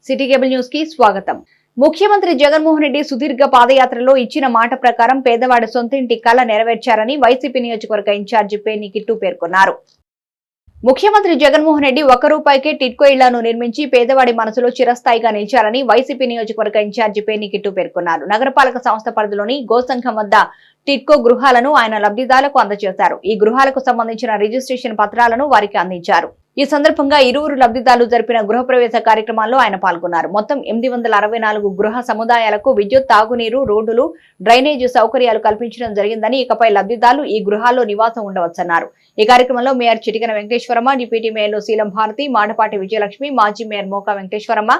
City cable news కి స్వాగతం. ముఖ్యమంత్రి జగన్మోహన్ రెడ్డి సుదీర్ఘ పాదయాత్రలో ఇచ్చిన మాట ప్రకారం పేదవాడి సొంతింటి కల నెరవేర్చారని వైసీపీ నియోజకవర్గ ఇన్ఛార్జి పేర్ని కిట్టు పేర్కొన్నారు. ముఖ్యమంత్రి జగన్మోహన్ రెడ్డి ₹1 టిట్కో ఇళ్లను నిర్మించి పేదవాడి మనసులో చిరస్థాయిగా నిలిచారని వైసీపీ నియోజకవర్గ ఇన్ఛార్జి పేర్ని కిట్టు పేర్కొన్నారు. నగరపాలక సంస్థ పరిధిలోని గోసంఘం వద్ద టిట్కో గృహాలను ఆయన లబ్ధిదారులకు అందజేశారు. ఈ గృహాలకు సంబంధించిన రిజిస్ట్రేషన్ పత్రాలను వారికి అందించారు. ఈ సందర్భంగా ఇరువురు లబ్ధిదారులు జరిపిన గృహప్రవేశ కార్యక్రమాల్లో ఆయన పాల్గొన్నారు. మొత్తం 864 గృహ సముదాయాలకు విద్యుత్, తాగునీరు, రోడ్డులు, డ్రైనేజీ సౌకర్యాలు కల్పించడం జరిగిందని, ఇకపై లబ్ధిదారులు ఈ గృహాల్లో నివాసం ఉండవచ్చన్నారు. ఈ కార్యక్రమంలో మేయర్ చిటికన వెంకటేశ్వరమ్మ, డిప్యూటీ మేయర్లు శీలం భారతి, మాడపాటి విజయలక్ష్మి, మాజీ మేయర్ మోకా వెంకటేశ్వరమ్మ,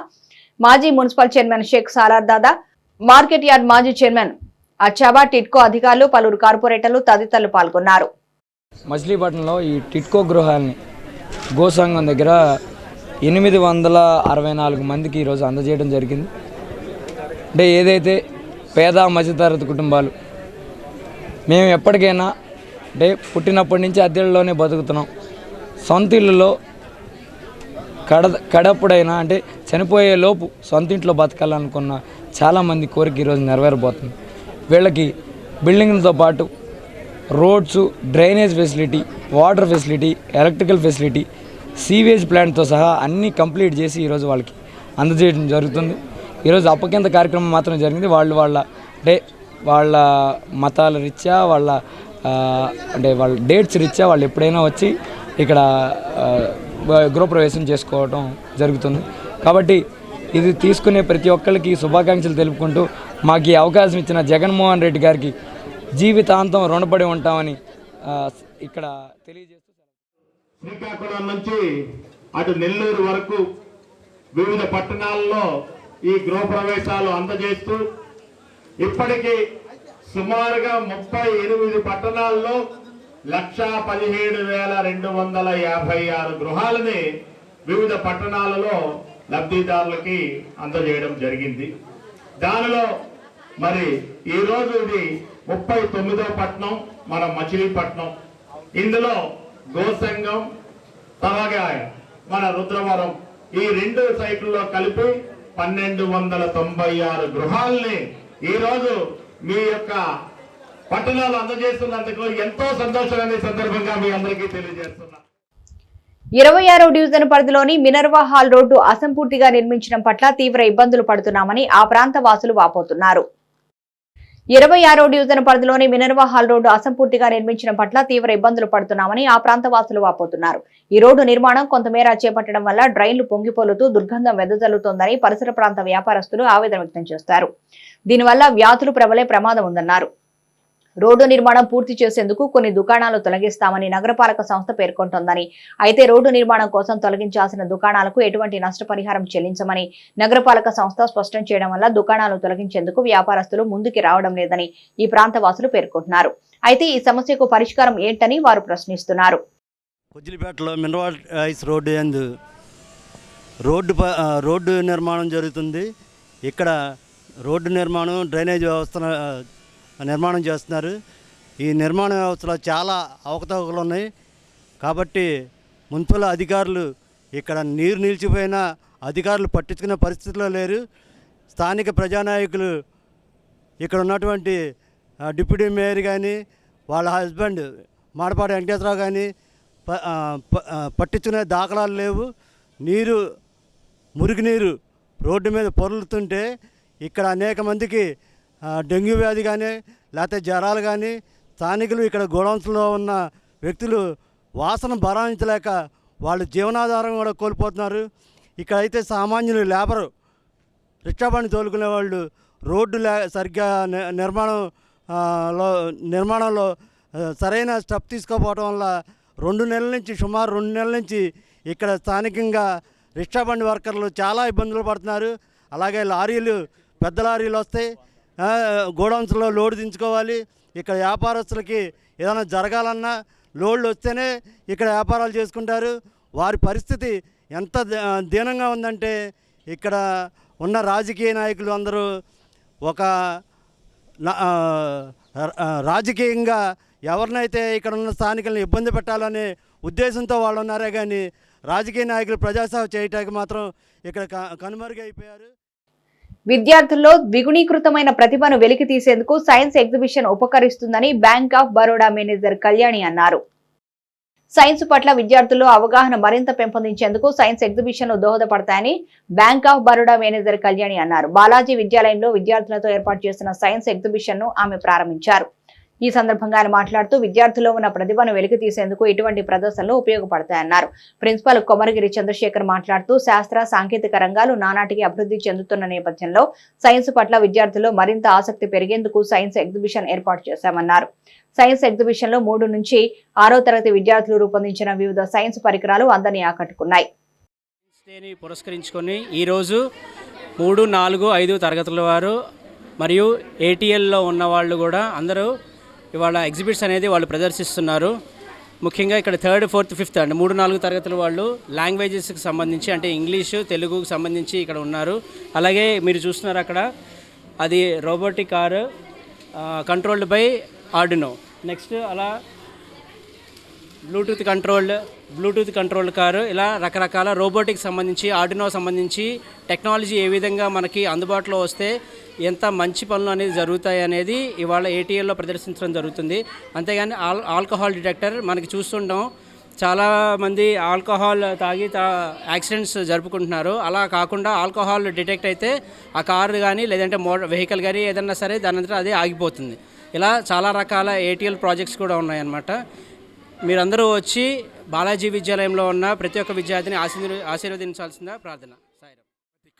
మాజీ మున్సిపల్ చైర్మన్ షేక్ సాలార్ దాదా, మార్కెట్ యార్డ్ మాజీ చైర్మన్ అచ్చాబా, టిట్కో అధికారులు, పలువురు కార్పొరేటర్లు తదితరులు పాల్గొన్నారు. మచిలీపట్నంలో ఈ టిట్కో గృహాన్ని గోసంఘం దగ్గర 864 మందికి ఈరోజు అందజేయడం జరిగింది. అంటే ఏదైతే పేద మధ్యతరగతి కుటుంబాలు మేము ఎప్పటికైనా అంటే పుట్టినప్పటి నుంచి అద్దెల్లోనే బతుకుతున్నాం, సొంత ఇళ్ళలో కడప్పుడైనా అంటే చనిపోయే లోపు సొంత ఇంట్లో బతకాలనుకున్న చాలామంది కోరిక ఈరోజు నెరవేరబోతుంది. వీళ్ళకి బిల్డింగ్లతో పాటు roads, drainage facility, water facility, electrical facility, sewage ప్లాంట్తో సహా అన్నీ కంప్లీట్ చేసి ఈరోజు వాళ్ళకి అందజేయడం జరుగుతుంది. ఈరోజు అప్పగింత కార్యక్రమం మాత్రం జరిగింది. వాళ్ళ మతాల రీత్యా, వాళ్ళ డేట్స్ రీత్యా వాళ్ళు ఎప్పుడైనా వచ్చి ఇక్కడ గృహప్రవేశం చేసుకోవడం జరుగుతుంది. కాబట్టి ఇది తీసుకునే ప్రతి ఒక్కరికి శుభాకాంక్షలు తెలుపుకుంటూ మాకు ఈ అవకాశం ఇచ్చిన జగన్మోహన్ రెడ్డి గారికి జీవితాంతం రుణపడి ఉంటామని ఇక్కడ తెలియజేస్తూ, శ్రీకాకుళం నుంచి అటు నెల్లూరు వరకు వివిధ పట్టణాల్లో ఈ గృహప్రవేశాలు అందజేస్తూ ఇప్పటికీ సుమారుగా 38 పట్టణాల్లో 1,17,256 గృహాలని వివిధ పట్టణాలలో లబ్ధిదారులకి అందజేయడం జరిగింది. దానిలో మరి ఈరోజు ఇది 39వ పట్టణం మన మచిలీపట్నం. ఇందులో గోసంఘం, అలాగే మన రుద్రవరం, ఈ 2 సైట్లలో కలిపి 1296 గృహాలని ఈరోజు మీ యొక్క పట్టణాలు అందజేస్తున్నందుకు ఎంతో సంతోషాన్ని సందర్భంగా మీ అందరికీ తెలియజేస్తున్నా. 26వ డివిజన్ పరిధిలోని మినర్వా హాల్ రోడ్డు అసంపూర్తిగా నిర్మించడం పట్ల తీవ్ర ఇబ్బందులు పడుతున్నామని ఆ ప్రాంత వాసులు వాపోతున్నారు. 26వ డివిజన్ పరిధిలోని మినర్వా హాల్ రోడ్డు అసంపూర్తిగా నిర్మించడం పట్ల తీవ్ర ఇబ్బందులు పడుతున్నామని ఆ ప్రాంత వాసులు వాపోతున్నారు. ఈ రోడ్డు నిర్మాణం కొంతమేర చేపట్టడం వల్ల డ్రైన్లు పొంగిపోలుతూ దుర్గంధం వెదజల్లుతోందని పరిసర ప్రాంత వ్యాపారస్తులు ఆవేదన వ్యక్తం చేస్తారు. దీనివల్ల వ్యాధులు ప్రబలే ప్రమాదం ఉందన్నారు. రోడ్డు నిర్మాణం పూర్తి చేసేందుకు కొన్ని దుకాణాలు తొలగిస్తామని నగరపాలక సంస్థ పేర్కొంటోందని, అయితే రోడ్డు నిర్మాణం కోసం తొలగించాల్సిన దుకాణాలకు ఎటువంటి నష్టపరిహారం చెల్లించమని నగరపాలక సంస్థ స్పష్టం చేయడం వల్ల దుకాణాలు తొలగించేందుకు వ్యాపారస్తులు ముందుకు రావడం లేదని ఈ ప్రాంత వాసులు పేర్కొంటున్నారు. అయితే ఈ సమస్యకు పరిష్కారం ఏంటని వారు ప్రశ్నిస్తున్నారు. కొజ్జిలిపేటలో మినరల్ రైస్ రోడ్డు యందు రోడ్డు నిర్మాణం జరుగుతుంది. ఇక్కడ రోడ్డు నిర్మాణం, డ్రైనేజ్ వ్యవస్థ నిర్మాణం చేస్తున్నారు. ఈ నిర్మాణ వ్యవస్థలో చాలా అవకతవకలు ఉన్నాయి. కాబట్టి మున్సిపల్ అధికారులు ఇక్కడ నీరు నిలిచిపోయినా అధికారులు పట్టించుకునే పరిస్థితిలో లేరు. స్థానిక ప్రజానాయకులు ఇక్కడ ఉన్నటువంటి డిప్యూటీ మేయర్ కానీ, వాళ్ళ హస్బెండ్ మాడపాటి వెంకటేశ్వరరావు కానీ పట్టించుకునే దాఖలాలు లేవు. మురుగునీరు రోడ్డు మీద పొర్లుతుంటే ఇక్కడ అనేక మందికి డెంగ్యూ వ్యాధి కానీ, లేకపోతే జ్వరాలు కానీ, స్థానికులు ఇక్కడ గోడౌన్స్లో ఉన్న వ్యక్తులు వాసన భరాయించలేక వాళ్ళు జీవనాధారం కూడా కోల్పోతున్నారు. ఇక్కడైతే సామాన్యులు లేబరు, రిక్షా బండి తోలుకునే వాళ్ళు రోడ్డు సరిగ్గా నిర్మాణంలో సరైన స్టెప్ తీసుకోకపోవడం వల్ల సుమారు 2 నెలల నుంచి ఇక్కడ స్థానికంగా రిక్షా బండి వర్కర్లు చాలా ఇబ్బందులు పడుతున్నారు. అలాగే లారీలు, పెద్ద లారీలు వస్తాయి, గోడౌన్స్లో లోడ్ దించుకోవాలి. ఇక్కడ వ్యాపారస్తులకి ఏదైనా జరగాలన్నా లోడ్లు వస్తేనే ఇక్కడ వ్యాపారాలు చేసుకుంటారు. వారి పరిస్థితి ఎంత దీనంగా ఉందంటే ఇక్కడ ఉన్న రాజకీయ నాయకులు అందరూ ఒక రాజకీయంగా ఎవరినైతే ఇక్కడ ఉన్న స్థానికులను ఇబ్బంది పెట్టాలనే ఉద్దేశంతో వాళ్ళు ఉన్నారే కానీ రాజకీయ నాయకులు ప్రజాసేవ చేయటానికి మాత్రం ఇక్కడ కనుమరుగైపోయారు. విద్యార్థుల్లో ద్విగుణీకృతమైన ప్రతిభను వెలికి తీసేందుకు సైన్స్ ఎగ్జిబిషన్ ఉపకరిస్తుందని bank of Baroda manager Kalyani అన్నారు. సైన్స్ పట్ల విద్యార్థుల్లో అవగాహన మరింత పెంపొందించేందుకు సైన్స్ ఎగ్జిబిషన్లు దోహదపడతాయని bank of Baroda manager Kalyani అన్నారు. బాలాజీ విద్యాలయంలో విద్యార్థులతో ఏర్పాటు చేసిన సైన్స్ ఎగ్జిబిషన్ ను ఆమె ప్రారంభించారు. ఈ సందర్భంగా ఆయన మాట్లాడుతూ విద్యార్థుల్లో ఉన్న ప్రతిభను వెలికి తీసేందుకు ఇటువంటి ప్రదర్శనలు ఉపయోగపడతాయన్నారు. ప్రిన్సిపల్ కొమరగిరి చంద్రశేఖర్ మాట్లాడుతూ శాస్త్ర సాంకేతిక రంగాలు నానాటికి అభివృద్ధి చెందుతున్న నేపథ్యంలో సైన్స్ పట్ల విద్యార్థుల్లో మరింత ఆసక్తి పెరిగేందుకు సైన్స్ ఎగ్జిబిషన్ ఏర్పాటు చేశామన్నారు. సైన్స్ ఎగ్జిబిషన్ లో 3 నుంచి 6వ తరగతి విద్యార్థులు రూపొందించిన వివిధ సైన్స్ పరికరాలు అందరినీ ఆకట్టుకున్నాయి. పురస్కరించుకొని ఈరోజు 3, 4, 5 తరగతుల వారు మరియు ఏటీఎల్లో ఉన్న వాళ్ళు కూడా అందరూ ఇవాళ ఎగ్జిబిట్స్ అనేది వాళ్ళు ప్రదర్శిస్తున్నారు. ముఖ్యంగా ఇక్కడ 3rd, 4th, 5th అంటే 3, 4 తరగతుల వాళ్ళు లాంగ్వేజెస్కి సంబంధించి అంటే ఇంగ్లీషు, తెలుగుకు సంబంధించి ఇక్కడ ఉన్నారు. అలాగే మీరు చూస్తున్నారు అక్కడ అది robotic car controlled by Arduino. Next అలా బ్లూటూత్ కంట్రోల్డ్ కారు, ఇలా రకరకాల రోబోటిక్ సంబంధించి ఆర్డినో సంబంధించి టెక్నాలజీ ఏ విధంగా మనకి అందుబాటులో వస్తే ఎంత మంచి పనులు అనేది జరుగుతాయి అనేది ఇవాళ ఏటీఎల్లో ప్రదర్శించడం జరుగుతుంది. అంతేగాని ఆల్కహాల్ డిటెక్టర్ మనకి చూస్తుంటాం, చాలామంది ఆల్కహాల్ తాగి యాక్సిడెంట్స్ జరుపుకుంటున్నారు. అలా కాకుండా ఆల్కహాల్ డిటెక్ట్ అయితే ఆ కారు కానీ లేదంటే వెహికల్ కానీ ఏదన్నా సరే దానంతటా అదే ఆగిపోతుంది. ఇలా చాలా రకాల ఏటీఎల్ ప్రాజెక్ట్స్ కూడా ఉన్నాయన్నమాట. మీరందరూ వచ్చి బాలాజీ విద్యాలయంలో ఉన్న ప్రతి ఒక్క విద్యార్థిని ఆశీర్వదించాల్సిందా ప్రార్థన.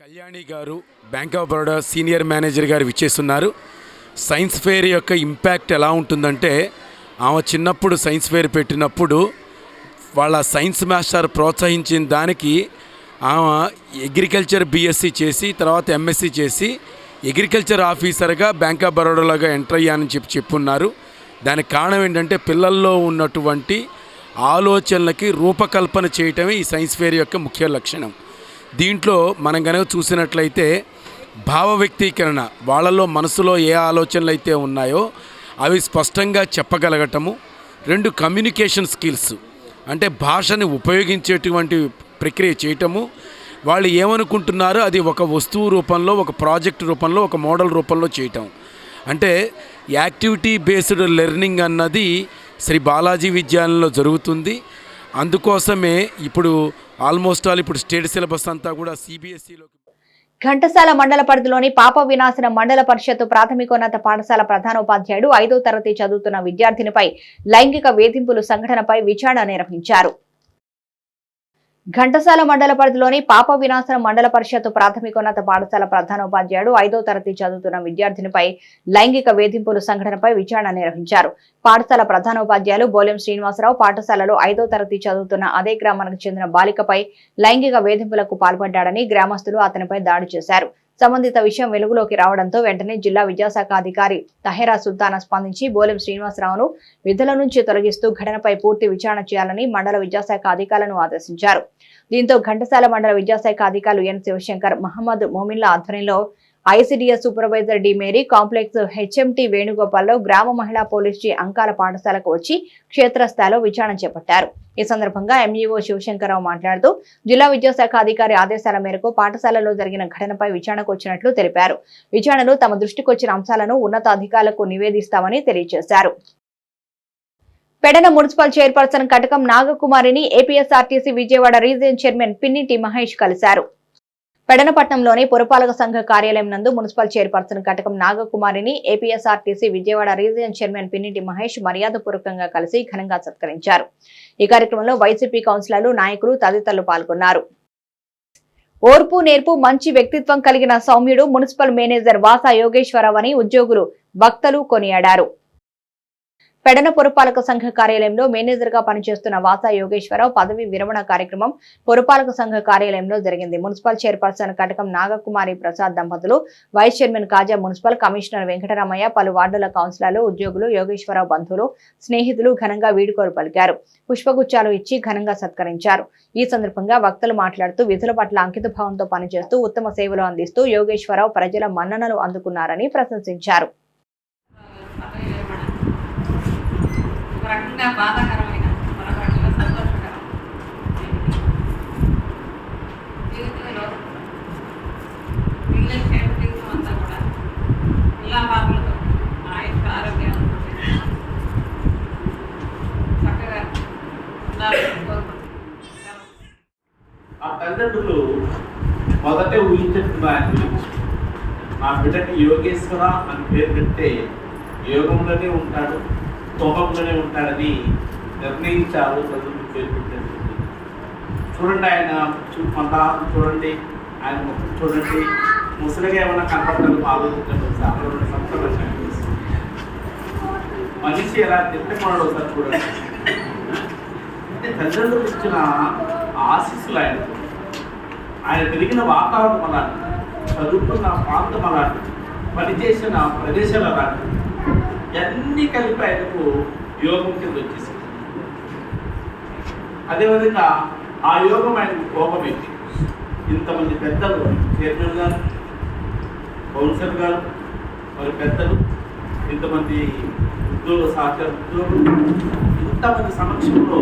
కళ్యాణి గారు bank of Baroda senior manager గారు విచ్చేస్తున్నారు. సైన్స్ ఫెయిర్ యొక్క ఇంపాక్ట్ ఎలా ఉంటుందంటే, ఆమె చిన్నప్పుడు సైన్స్ ఫెయిర్ పెట్టినప్పుడు వాళ్ళ సైన్స్ మాస్టర్ ప్రోత్సహించిన దానికి ఆమె అగ్రికల్చర్ బీఎస్సీ చేసి తర్వాత ఎంఎస్సీ చేసి అగ్రికల్చర్ ఆఫీసర్గా బ్యాంక్ ఆఫ్ బరోడాలోగా ఎంటర్ అయ్యానని చెప్పున్నారు. దానికి కారణం ఏంటంటే పిల్లల్లో ఉన్నటువంటి ఆలోచనలకి రూపకల్పన చేయటమే ఈ సైన్స్ ఫెయిర్ యొక్క ముఖ్య లక్షణం. దీంట్లో మనం కనుక చూసినట్లయితే భావ వ్యక్తీకరణ, వాళ్ళలో మనసులో ఏ ఆలోచనలు అయితే ఉన్నాయో అవి స్పష్టంగా చెప్పగలగటము. 2 కమ్యూనికేషన్ స్కిల్స్ అంటే భాషని ఉపయోగించేటువంటి ప్రక్రియ చేయటము. వాళ్ళు ఏమనుకుంటున్నారో అది ఒక వస్తువు రూపంలో, ఒక ప్రాజెక్ట్ రూపంలో, ఒక మోడల్ రూపంలో చేయటం. అంటే యాక్టివిటీ బేస్డ్ లెర్నింగ్ అన్నది శ్రీ బాలాజీ విద్యాలయంలో జరుగుతుంది. అందుకోసమే ఇప్పుడు ఆల్మోస్ట్ ఆల్ ఇప్పుడు స్టేట్ సిలబస్ అంతా కూడా సిబిఎస్ఈలో. ఘంటసాల మండల పరిధిలోని పాప వినాశన మండల పరిషత్ ప్రాథమికోన్నత పాఠశాల ప్రధానోపాధ్యాయుడు 5వ తరగతి చదువుతున్న విద్యార్థినిపై లైంగిక వేధింపుల సంఘటనపై విచారణ నిర్వహించారు. ఘంటసాల మండల పరిధిలోని పాప వినాశన మండల పరిషత్ ప్రాథమికోన్నత పాఠశాల ప్రధానోపాధ్యాయుడు 5వ తరగతి చదువుతున్న విద్యార్థినిపై లైంగిక వేధింపుల సంఘటనపై విచారణ నిర్వహించారు. పాఠశాల ప్రధానోపాధ్యాయులు బోలెం శ్రీనివాసరావు పాఠశాలలో 5వ తరగతి చదువుతున్న అదే గ్రామానికి చెందిన బాలికపై లైంగిక వేధింపులకు పాల్పడ్డాడని గ్రామస్తులు అతనిపై దాడి చేశారు. సంబంధిత విషయం వెలుగులోకి రావడంతో వెంటనే జిల్లా విద్యాశాఖ అధికారి తహెరా సుల్తానా స్పందించి బోలెం శ్రీనివాసరావును విధుల నుంచి తొలగిస్తూ ఘటనపై పూర్తి విచారణ చేయాలని మండల విద్యాశాఖ అధికారులను ఆదేశించారు. దీంతో ఘంటసాల మండల విద్యాశాఖ అధికారులు ఎన్ శివశంకర్, మహమ్మద్ మోమిన్ల ఆధ్వర్యంలో ICDS supervisor D Mary, complex HMT వేణుగోపాల్లో గ్రామ మహిళా పోలీస్ జీ అంకాల పాఠశాలకు వచ్చి క్షేత్రస్థాయిలో విచారణ చేపట్టారు. ఈ సందర్భంగా ఎంఈఓ శివశంకరరావు మాట్లాడుతూ జిల్లా విద్యాశాఖ అధికారి ఆదేశాల మేరకు పాఠశాలలో జరిగిన ఘటనపై విచారణకు వచ్చినట్లు తెలిపారు. విచారణలో తమ దృష్టికి వచ్చిన అంశాలను ఉన్నతాధికారులకు నివేదిస్తామని తెలియజేశారు. పెడన మున్సిపల్ చైర్పర్సన్ కటకం నాగకుమారిని APSRTC Vijayawada region chairman Pinniti Mahesh కలిశారు. పెడనపట్నంలోని పురపాలక సంఘ కార్యాలయం నందు మున్సిపల్ చైర్పర్సన్ కటకం నాగకుమారిని APSRTC Vijayawada region chairman Pinniti Mahesh మర్యాదపూర్వకంగా కలిసి ఘనంగా సత్కరించారు. ఈ కార్యక్రమంలో వైసీపీ కౌన్సిలర్లు, నాయకులు తదితరులు పాల్గొన్నారు. ఓర్పు, నేర్పు, మంచి వ్యక్తిత్వం కలిగిన సౌమ్యుడు మున్సిపల్ మేనేజర్ వాసా యోగేశ్వరరావు అని ఉద్యోగులు, భక్తులు కొనియాడారు. పెడన పురపాలక సంఘ కార్యాలయంలో మేనేజర్ గా పనిచేస్తున్న వాసా యోగేశ్వరరావు పదవి విరమణ కార్యక్రమం పురపాలక సంఘ కార్యాలయంలో జరిగింది. మున్సిపల్ చైర్పర్సన్ కటకం నాగకుమారి ప్రసాద్ దంపతులు, వైస్ చైర్మన్ కాజా, మున్సిపల్ కమిషనర్ వెంకటరామయ్య, పలు వార్డుల కౌన్సిలర్లు, ఉద్యోగులు, యోగేశ్వరరావు బంధువులు, స్నేహితులు ఘనంగా వీడుకోలు పలికారు. పుష్పగుచ్చాలు ఇచ్చి ఘనంగా సత్కరించారు. ఈ సందర్భంగా వక్తలు మాట్లాడుతూ విధుల పట్ల అంకిత భావంతో పనిచేస్తూ ఉత్తమ సేవలు అందిస్తూ యోగేశ్వరరావు ప్రజల మన్ననలు అందుకున్నారని ప్రశంసించారు. రకంగా బాధాకరమైన మరొక రకంగా సంతోషకరం. పిల్లవాళ్ళకు ఆయన ఆరోగ్యం చక్కగా ఉండాలని కోరుకుంటున్నాను. ఆ తల్లిదండ్రులు మొదటే ఊహించుకున్న ఆయన గురించి నా బిడ్డకి యోగేశ్వర అని పేరు పెడితే యోగంలోనే ఉంటాడు, తోహంలోనే ఉంటాడని నిర్ణయించారు. తల్లిదండ్రులు పేరు పెట్టారు. చూడండి ఆయన మందహాసం చూడండి, ఆయన ముఖం చూడండి, ముసలిగా ఏమైనా కనపడతారు ఆలోచించండి. ఒకసారి 2 సంవత్సరాలు మనిషి ఎలా తిట్టమన్నాడు ఒకసారి చూడండి. అంటే తల్లిదండ్రులు ఇచ్చిన ఆశీస్సులు ఆయన పెరిగిన వాతావరణం అలాంటి, చదువుకున్న ప్రాంతం అలాంటి, పనిచేసిన ప్రదేశాలు అలాంటి, అన్నీ కలిపి ఆయనకు యోగం కింద వచ్చేసింది. అదేవిధంగా ఆ యోగం ఆయనకు కోపం ఎక్కి ఇంతమంది పెద్దలు, చైర్మన్ గారు, కౌన్సిలర్ గారు, మరి పెద్దలు, ఇంతమంది సహకార ఉద్యోగులు, ఇంతమంది సమక్షంలో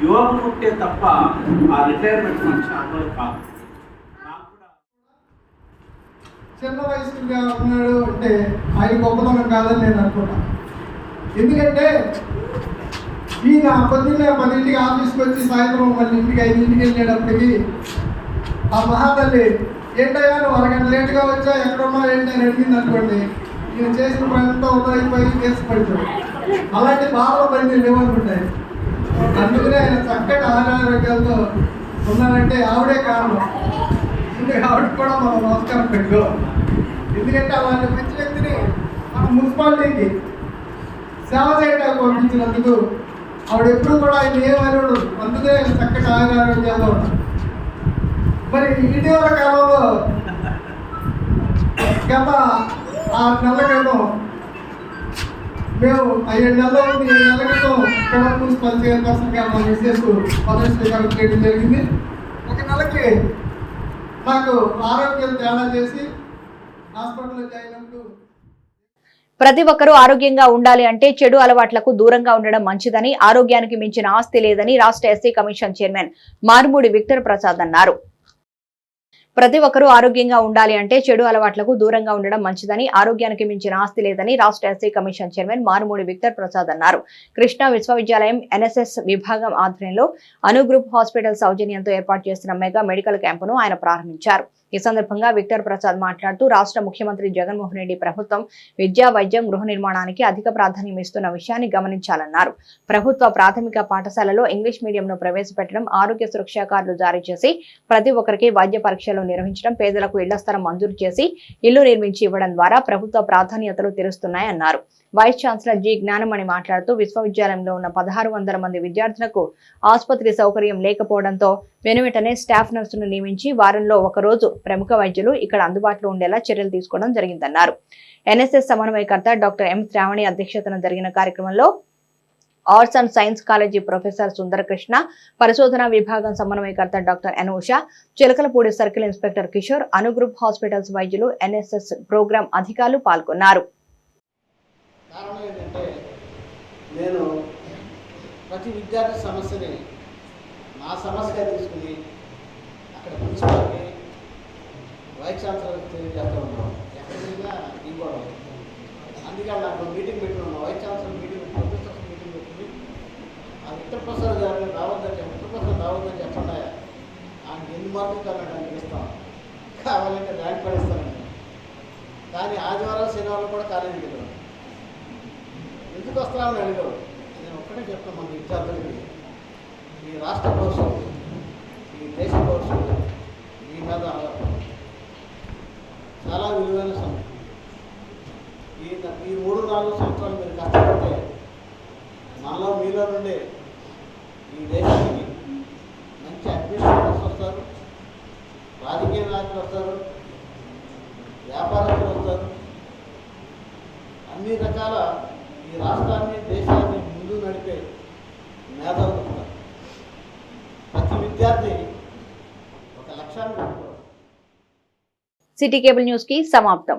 యోగం ఉంటే తప్ప ఆ రిటైర్మెంట్ మనిషి అమలు కాదు. చిన్న వయసుగా ఉన్నాడు అంటే ఆయన గొప్పతనం కాదని నేను అనుకుంటాను. ఎందుకంటే ఈయన పొద్దున్నే 10ంటికి ఆఫీస్కి వచ్చి సాయంత్రం మళ్ళీ ఇంటికి 5ంటికి వెళ్ళేటప్పటికి ఆ మహాతల్లి ఏంటయ్యా నువ్వు అరగంట లేటుగా వచ్చా, ఎక్కడున్నా ఏంటి అని అడిగింది అనుకోండి, ఈయన చేసిన పనితో ఉదయిపోయి కేసు పడిపోయి అలాంటి బాధలు పని లేవనుకుంటాయి. అందుకనే ఆయన చక్కటి ఆరోగ్యాలతో ఉన్నారంటే ఆవిడే కారణం. ఆవిడకి కూడా మనం నమస్కారం పెట్టుకో. ఎందుకంటే అలాంటి మంచి వ్యక్తిని మన మున్సిపాలిటీకి సేవ చేయడానికి పంపించినందుకు ఆవిడ ఎప్పుడు కూడా ఆయన ఏమన్నాడు, అందుకే చక్కటి ఆరోగ్యాల్లో ఉన్నాడు. మరి ఇటీవల కాలంలో గత 6 నెలల క్రితం మేము 7 నెలల క్రితం కడప మున్సిపల్ చైర్పర్సన్గా మా మిస్సెస్ పదవి స్వీకారం చేయడం జరిగింది. 1 నెలకి నాకు ఆరోగ్యం తేడా చేసి హాస్పిటల్లో జాయిన్ అయినప్పుడు ప్రతి ఒక్కరూ ఆరోగ్యంగా ఉండాలి అంటే చెడు అలవాట్లకు దూరంగా ఉండడం మంచిదని, ఆరోగ్యానికి మించిన ఆస్తి లేదని రాష్ట్ర SC commission chairman Marmudi Victor Prasad అన్నారు. ప్రతి ఒక్కరూ ఆరోగ్యంగా ఉండాలి అంటే చెడు అలవాట్లకు దూరంగా ఉండడం మంచిదని, ఆరోగ్యానికి మించిన ఆస్తి లేదని రాష్ట్ర SC commission chairman Marmudi Victor Prasad అన్నారు. కృష్ణా విశ్వవిద్యాలయం ఎన్ఎస్ఎస్ విభాగం ఆధ్వర్యంలో అను గ్రూప్ హాస్పిటల్ సౌజన్యంతో ఏర్పాటు చేసిన మెగా మెడికల్ క్యాంపును ఆయన ప్రారంభించారు. ఈ సందర్భంగా విక్టర్ ప్రసాద్ మాట్లాడుతూ రాష్ట్ర ముఖ్యమంత్రి జగన్మోహన్ రెడ్డి ప్రభుత్వం విద్యా, వైద్యం, గృహ నిర్మాణానికి అధిక ప్రాధాన్యం ఇస్తున్న విషయాన్ని గమనించాలన్నారు. ప్రభుత్వ ప్రాథమిక పాఠశాలలో ఇంగ్లీష్ మీడియంను ప్రవేశపెట్టడం, ఆరోగ్య సురక్ష కార్డులు జారీ చేసి ప్రతి ఒక్కరికి వైద్య పరీక్షలు నిర్వహించడం, పేదలకు ఇళ్ల స్థలం మంజూరు చేసి ఇల్లు నిర్మించి ఇవ్వడం ద్వారా ప్రభుత్వ ప్రాధాన్యతలు తెలుస్తున్నాయన్నారు. వైస్ ఛాన్సలర్ జి జ్ఞానమణి మాట్లాడుతూ విశ్వవిద్యాలయంలో ఉన్న 1600 మంది విద్యార్థులకు ఆసుపత్రి సౌకర్యం లేకపోవడంతో వెనువెంటనే స్టాఫ్ నర్సును నియమించి వారంలో 1 రోజు ప్రముఖ వైద్యులు ఇక్కడ అందుబాటులో ఉండేలా చర్యలు తీసుకోవడం జరిగిందన్నారు. ఎన్ఎస్ఎస్ సమన్వయకర్త డాక్టర్ ఎం శ్రావణి అధ్యక్షతన జరిగిన కార్యక్రమంలో arts and science college professor Sundarakrishna, పరిశోధన విభాగం సమన్వయకర్త doctor N Usha, Chilakalapudi circle inspector Kishore, Anu group hospitals వైద్యులు, ఎన్ఎస్ఎస్ ప్రోగ్రాం అధికారులు పాల్గొన్నారు. కారణం ఏంటంటే నేను ప్రతి విద్యార్థి సమస్యని నా సమస్యగా తీసుకుని అక్కడ ప్రిన్సిపాల్కి, వైస్ ఛాన్సలర్కి తెలియజేస్తూ ఉన్నాను. ఎక్కడైనా ఇవ్వడం. అందుకే నాకు మీటింగ్ పెట్టుకున్నాను. Vice chancellor meeting, professors meeting పెట్టుకుని ఆ విక్టర్ ప్రసాద్ గారిని రావద్దని చెప్పండి, ఆయనకి ఎన్ని మార్కులు కావాలంటే ఇస్తాం, కావాలంటే ర్యాంక్ పడిస్తానండి. కానీ ఆదివారం శనివారం కూడా కాలేజీకి వెళ్ళాను. ఎందుకు వస్తామని అడిగారు. నేను ఒక్కటే చెప్తాను మన విద్యార్థులకి, ఈ రాష్ట్ర భవిష్యత్తు, ఈ దేశ భవిష్యత్తు మీ మీద చాలా విలువైన సమయం. ఈ 3-4 సంవత్సరాలు మీరు కష్టపడితే మీలో నుండి ఈ దేశానికి మంచి అడ్మినిస్ట్రేటర్స్ వస్తారు, రాజకీయ నాయకులు వస్తారు, వ్యాపారస్తులు వస్తారు, అన్ని రకాల ఈ రాష్ట్రాన్ని, దేశాన్ని ముందు నడిపే మేధావులు ఉంటారు. ప్రతి విద్యార్థి ఒక లక్ష్యాన్ని పెట్టుకోవాలి. సిటీ కేబుల్ న్యూస్ కి సమాప్తం.